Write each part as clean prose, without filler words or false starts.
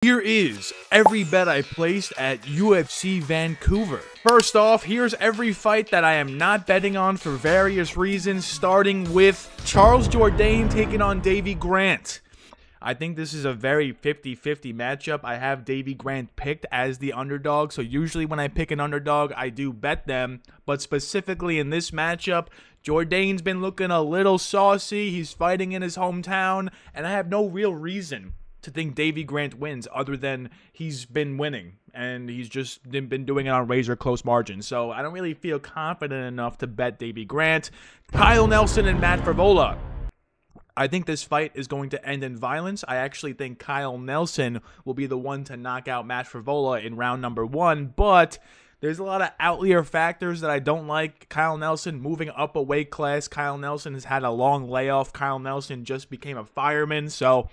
Here is every bet I placed at UFC Vancouver. First off, here's every fight that I am not betting on for various reasons, starting with Charles Jourdain taking on Davy Grant. I think this is a very 50-50 matchup. I have Davy Grant picked as the underdog, so usually when I pick an underdog, I do bet them. But specifically in this matchup, Jourdain's been looking a little saucy. He's fighting in his hometown, and I have no real reason to think Davy Grant wins other than he's been winning, and he's just been doing it on razor close margins. So I don't really feel confident enough to bet Davy Grant. Kyle Nelson and Matt Frevola. I think this fight is going to end in violence. I actually think Kyle Nelson will be the one to knock out Matt Frevola in round number 1, but there's a lot of outlier factors that I don't like. Kyle Nelson moving up a weight class. Kyle Nelson has had a long layoff. Kyle Nelson just became a fireman, so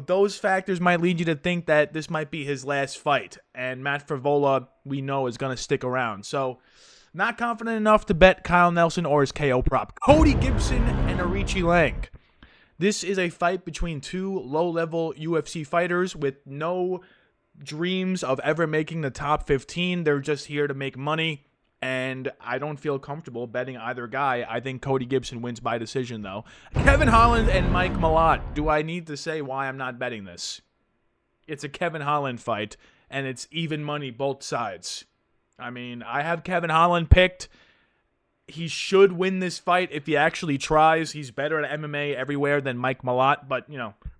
those factors might lead you to think that this might be his last fight. And Matt Frevola, we know, is going to stick around. So, not confident enough to bet Kyle Nelson or his KO prop. Cody Gibson and Arichi Lang. This is a fight between two low-level UFC fighters with no dreams of ever making the top 15. They're just here to make money. And I don't feel comfortable betting either guy. I think Cody Gibson wins by decision, though. Kevin Holland and Mike Malott. Do I need to say why I'm not betting this? It's a Kevin Holland fight, and it's even money both sides. I mean, I have Kevin Holland picked. He should win this fight if he actually tries. He's better at MMA everywhere than Mike Malott. But,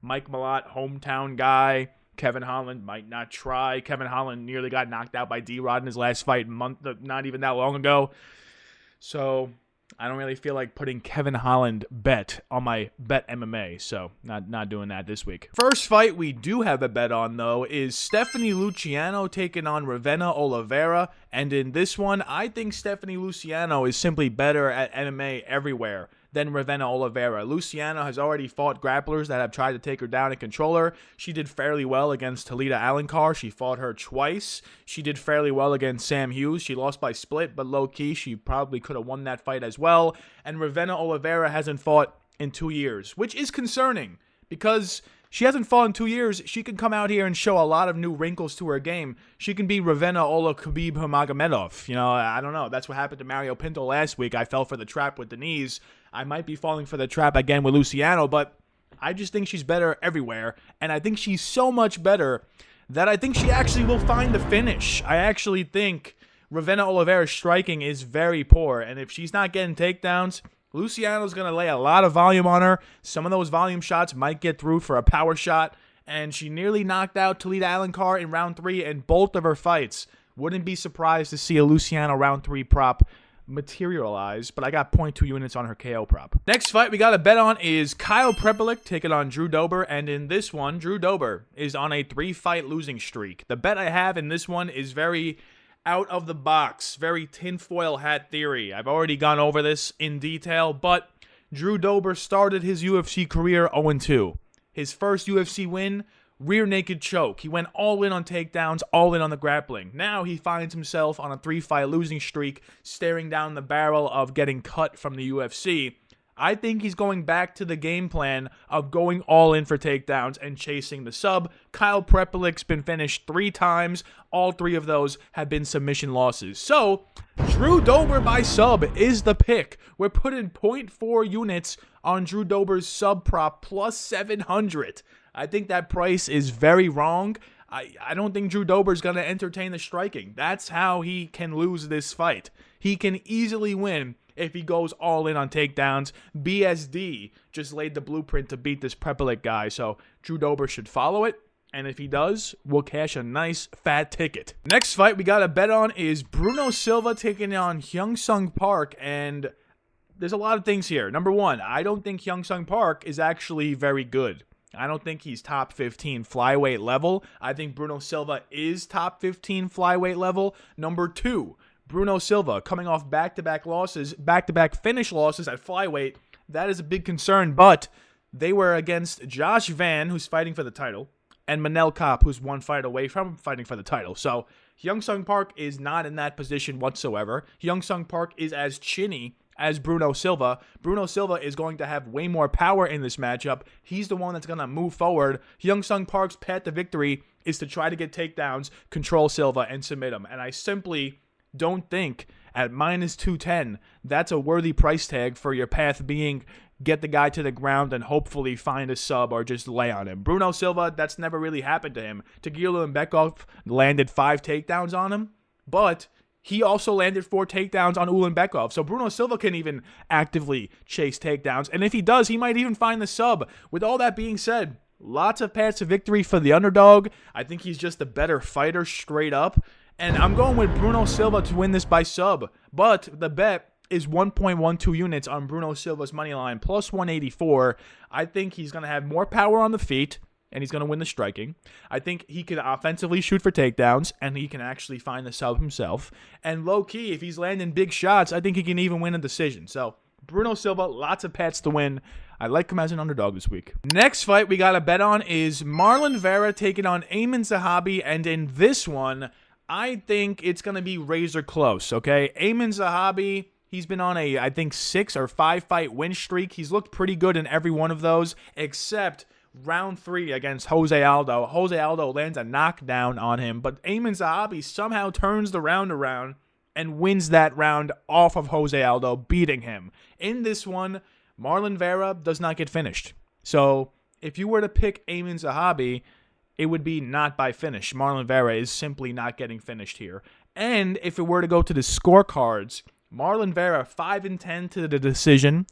Mike Malott, hometown guy. Kevin Holland might not try. Kevin Holland nearly got knocked out by D-Rod in his last fight not even that long ago. So I don't really feel like putting Kevin Holland bet on my bet MMA. So not doing that this week. First fight we do have a bet on, though, is Stephanie Luciano taking on Ravena Oliveira. And in this one, I think Stephanie Luciano is simply better at MMA everywhere than Ravena Oliveira. Luciano has already fought grapplers that have tried to take her down and control her. She did fairly well against Talita Alencar. She fought her twice. She did fairly well against Sam Hughes. She lost by split, but low-key, she probably could have won that fight as well. And Ravena Oliveira hasn't fought in 2 years, which is concerning because she hasn't fought in 2 years. She can come out here and show a lot of new wrinkles to her game. She can be Ravena Ola Khabib Nurmagomedov. I don't know. That's what happened to Mario Pinto last week. I fell for the trap with the knees. I might be falling for the trap again with Luciano, but I just think she's better everywhere. And I think she's so much better that I think she actually will find the finish. I actually think Ravena Oliveira's striking is very poor. And if she's not getting takedowns, Luciano's going to lay a lot of volume on her. Some of those volume shots might get through for a power shot. And she nearly knocked out Talita Alencar in round 3 in both of her fights. Wouldn't be surprised to see a Luciano round 3 prop materialize, but I got 0.2 units on her KO prop. Next fight we got a bet on is Kyle Prepelic taking on Drew Dober, and in this one, Drew Dober is on a 3-fight losing streak. The bet I have in this one is very out of the box, very tinfoil hat theory. I've already gone over this in detail, but Drew Dober started his UFC career 0-2. His first UFC win, rear naked choke. He went all in on takedowns, all in on the grappling. Now he finds himself on a 3-fight losing streak, staring down the barrel of getting cut from the UFC. I think he's going back to the game plan of going all in for takedowns and chasing the sub. Kyle Prepelic's been finished 3 times. All 3 of those have been submission losses. So, Drew Dober by sub is the pick. We're putting 0.4 units on Drew Dober's sub prop plus 700. I think that price is very wrong. I don't think Drew Dober's going to entertain the striking. That's how he can lose this fight. He can easily win if he goes all in on takedowns. BSD just laid the blueprint to beat this Prepelic guy, so Drew Dober should follow it. And if he does, we'll cash a nice fat ticket. Next fight we got to bet on is Bruno Silva taking on Hyung Sung Park, and there's a lot of things here. Number 1, I don't think Hyung Sung Park is actually very good. I don't think he's top 15 flyweight level. I think Bruno Silva is top 15 flyweight level. Number 2, Bruno Silva coming off back-to-back losses, back-to-back finish losses at flyweight. That is a big concern, but they were against Josh Van, who's fighting for the title, and Manel Kape, who's 1 fight away from fighting for the title. So Hyung Sung Park is not in that position whatsoever. Hyung Sung Park is as chinny as Bruno Silva. Bruno Silva is going to have way more power in this matchup. He's the one that's going to move forward. Hyung Sung Park's path to victory is to try to get takedowns, control Silva, and submit him. And I simply don't think at minus 210, that's a worthy price tag for your path being get the guy to the ground and hopefully find a sub or just lay on him. Bruno Silva, that's never really happened to him. Tagila Mbekov landed 5 takedowns on him, but he also landed 4 takedowns on Ulanbekov. So Bruno Silva can even actively chase takedowns. And if he does, he might even find the sub. With all that being said, lots of paths to victory for the underdog. I think he's just a better fighter straight up. And I'm going with Bruno Silva to win this by sub. But the bet is 1.12 units on Bruno Silva's money line, plus 184. I think he's going to have more power on the feet, and he's going to win the striking. I think he can offensively shoot for takedowns, and he can actually find the sub himself. And low-key, if he's landing big shots, I think he can even win a decision. So, Bruno Silva, lots of paths to win. I like him as an underdog this week. Next fight we got to bet on is Marlon Vera taking on Aiemann Zahabi, and in this one, I think it's going to be razor close, okay? Aiemann Zahabi, he's been on a, I think, 6 or 5 fight win streak. He's looked pretty good in every one of those, except round 3 against Jose Aldo. Jose Aldo lands a knockdown on him, but Aiemann Zahabi somehow turns the round around and wins that round off of Jose Aldo, beating him. In this one, Marlon Vera does not get finished. So if you were to pick Aiemann Zahabi, it would be not by finish. Marlon Vera is simply not getting finished here. And if it were to go to the scorecards, Marlon Vera 5-10 to the decision.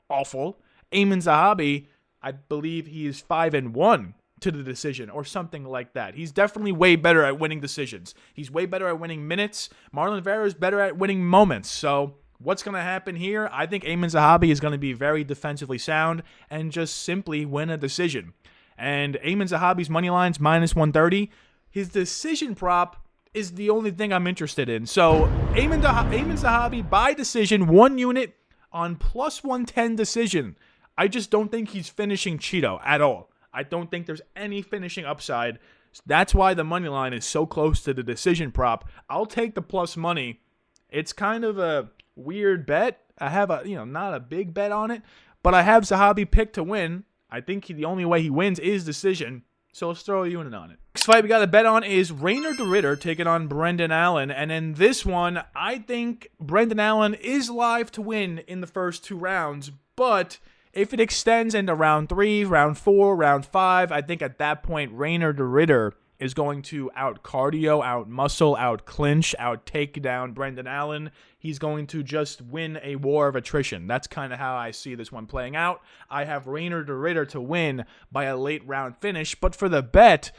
Awful. Aiemann Zahabi, I believe he is 5-1 to the decision or something like that. He's definitely way better at winning decisions. He's way better at winning minutes. Marlon Vera is better at winning moments. So what's going to happen here? I think Aiemann Zahabi is going to be very defensively sound and just simply win a decision. And Aiemann Zahabi's money line's minus 130. His decision prop is the only thing I'm interested in. So Aiemann Zahabi by decision, 1 unit on plus 110 decision. I just don't think he's finishing Cheeto at all. I don't think there's any finishing upside. That's why the money line is so close to the decision prop. I'll take the plus money. It's kind of a weird bet. I have a, not a big bet on it, but I have Zahabi picked to win. I think the only way he wins is decision. So let's throw a unit on it. Next fight we got to bet on is Reiner de Ridder taking on Brendan Allen. And in this one, I think Brendan Allen is live to win in the first 2 rounds. But if it extends into round 3, round 4, round 5, I think at that point, Reiner de Ridder is going to out-cardio, out-muscle, out-clinch, out-take-down Brendan Allen. He's going to just win a war of attrition. That's kind of how I see this one playing out. I have Reiner de Ridder to win by a late round finish, but for the bet,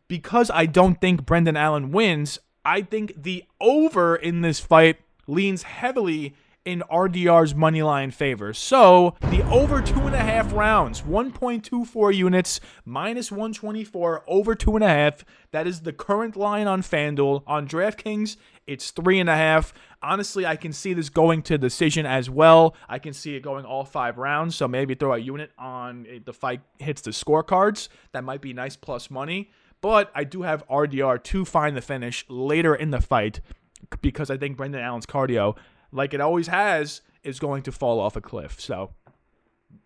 because I don't think Brendan Allen wins, I think the over in this fight leans heavily in RDR's moneyline favor. So the over 2.5 rounds, 1.24 units, minus 124, over 2.5. That is the current line on FanDuel. On DraftKings, it's 3.5. Honestly, I can see this going to decision as well. I can see it going all 5 rounds. So maybe throw a unit on if the fight hits the scorecards. That might be nice plus money. But I do have RDR to find the finish later in the fight because I think Brendan Allen's cardio, like it always has, is going to fall off a cliff. So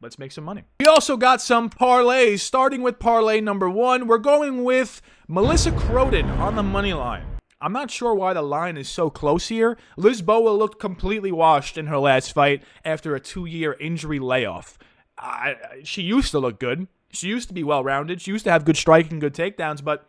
let's make some money. We also got some parlays. Starting with parlay number 1, we're going with Melissa Croden on the money line. I'm not sure why the line is so close here. Lisboa looked completely washed in her last fight after a 2-year injury layoff. She used to look good. She used to be well-rounded. She used to have good striking, good takedowns, but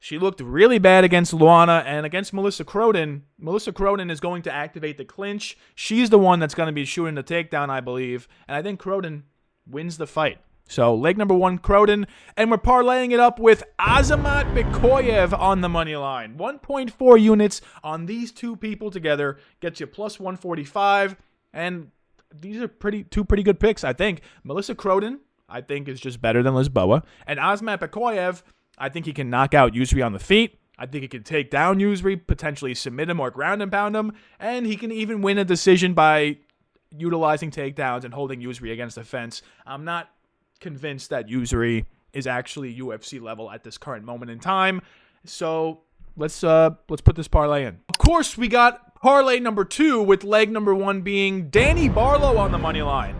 she looked really bad against Luana, and against Melissa Croden. Melissa Croden is going to activate the clinch. She's the one that's going to be shooting the takedown, I believe, and I think Croden wins the fight. So, leg number 1, Croden, and we're parlaying it up with Azamat Bikoyev on the money line. 1.4 units on these 2 people together gets you plus 145, and these are two pretty good picks, I think. Melissa Croden, I think, is just better than Lisboa, and Azamat Bikoyev, I think he can knock out Usry on the feet. I think he can take down Usry, potentially submit him or ground and pound him, and he can even win a decision by utilizing takedowns and holding Usry against the fence. I'm not convinced that Usry is actually UFC level at this current moment in time, so let's put this parlay in. Of course, we got Parlay number 2 with leg number 1 being Danny Barlow on the money line.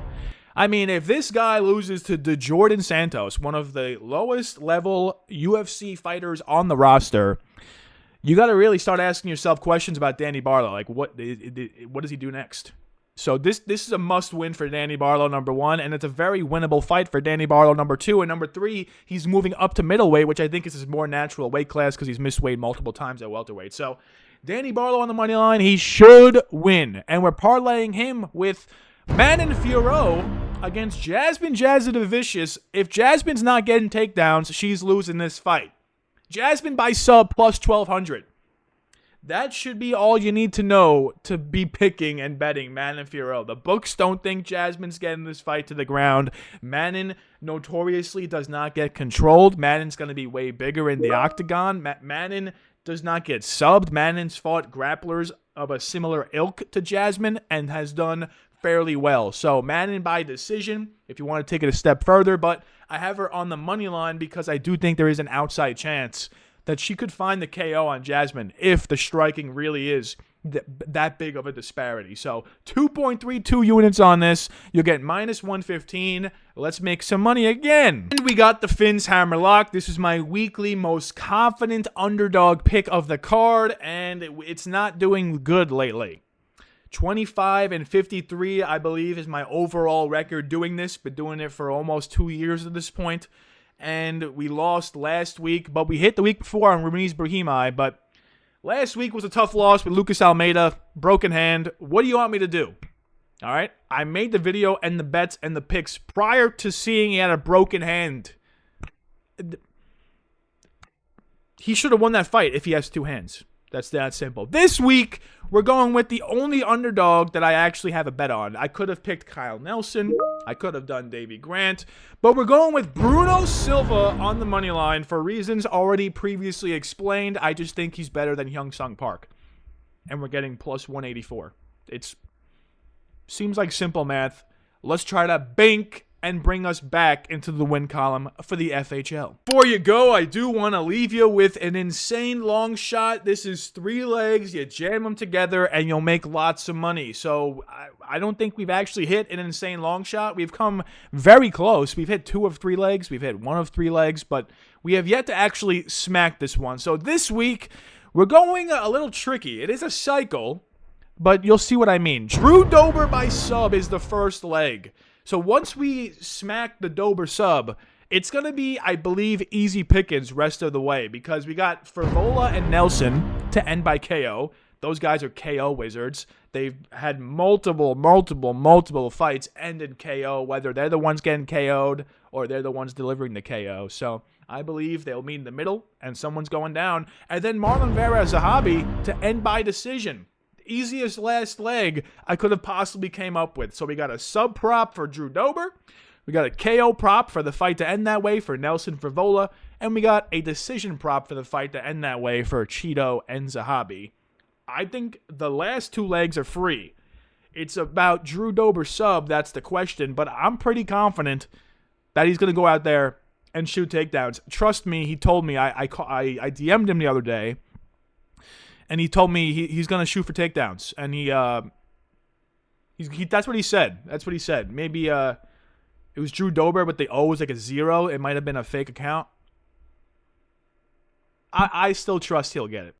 I mean, if this guy loses to Jordan Santos, one of the lowest level UFC fighters on the roster, you got to really start asking yourself questions about Danny Barlow. Like, what does he do next? So this is a must-win for Danny Barlow, number 1, and it's a very winnable fight for Danny Barlow, number 2. And number 3, he's moving up to middleweight, which I think is his more natural weight class because he's missed weight multiple times at welterweight. So Danny Barlow on the money line, he should win. And we're parlaying him with Manon Fiorot against Jasmine Jasudavicius. If Jasmine's not getting takedowns, she's losing this fight. Jasmine by sub plus 1,200. That should be all you need to know to be picking and betting Manon Fiorot. The books don't think Jasmine's getting this fight to the ground. Manon notoriously does not get controlled. Manon's going to be way bigger in the octagon. Manon does not get subbed. Manon's fought grapplers of a similar ilk to Jasmine and has done fairly well. So Manon by decision if you want to take it a step further, but I have her on the money line because I do think there is an outside chance that she could find the KO on Jasmine if the striking really is that big of a disparity. So 2.32 units on this. You'll get minus 115. Let's make some money again. And we got the Finz Hammerlock. This is my weekly most confident underdog pick of the card, and it's not doing good lately. 25-53, I believe, is my overall record doing this. Been doing it for almost 2 years at this point. And we lost last week, but we hit the week before on Rumiz Brahimaj. But last week was a tough loss with Lucas Almeida, broken hand. What do you want me to do? All right? I made the video and the bets and the picks prior to seeing he had a broken hand. He should have won that fight if he has 2 hands. That's that simple. This week, we're going with the only underdog that I actually have a bet on. I could have picked Kyle Nelson. I could have done Davy Grant. But we're going with Bruno Silva on the money line for reasons already previously explained. I just think he's better than Hyung Sung Park. And we're getting plus 184. It seems like simple math. Let's try to bank and bring us back into the win column for the FHL. Before you go, I do want to leave you with an insane long shot. This is 3 legs. You jam them together and you'll make lots of money. So I don't think we've actually hit an insane long shot. We've come very close. We've hit 2 of 3 legs. We've hit 1 of 3 legs, but we have yet to actually smack this one. So this week, we're going a little tricky. It is a cycle, but you'll see what I mean. Drew Dober by sub is the first leg. So once we smack the Dober sub, it's going to be, I believe, easy pickings rest of the way because we got Fervola and Nelson to end by KO. Those guys are KO wizards. They've had multiple fights end in KO, whether they're the ones getting KO'd or they're the ones delivering the KO. So I believe they'll meet in the middle and someone's going down. And then Marlon Vera Zahabi to end by decision. Easiest last leg I could have possibly came up with. So we got a sub prop for Drew Dober. We got a KO prop for the fight to end that way for Nelson Fervola. And we got a decision prop for the fight to end that way for Cheeto and Zahabi. I think the last 2 legs are free. It's about Drew Dober sub, that's the question. But I'm pretty confident that he's going to go out there and shoot takedowns. Trust me, he told me. I DM'd him the other day. And he told me he's going to shoot for takedowns. And that's what he said. That's what he said. Maybe it was Drew Dober, but the O was like a 0. It might have been a fake account. I still trust he'll get it.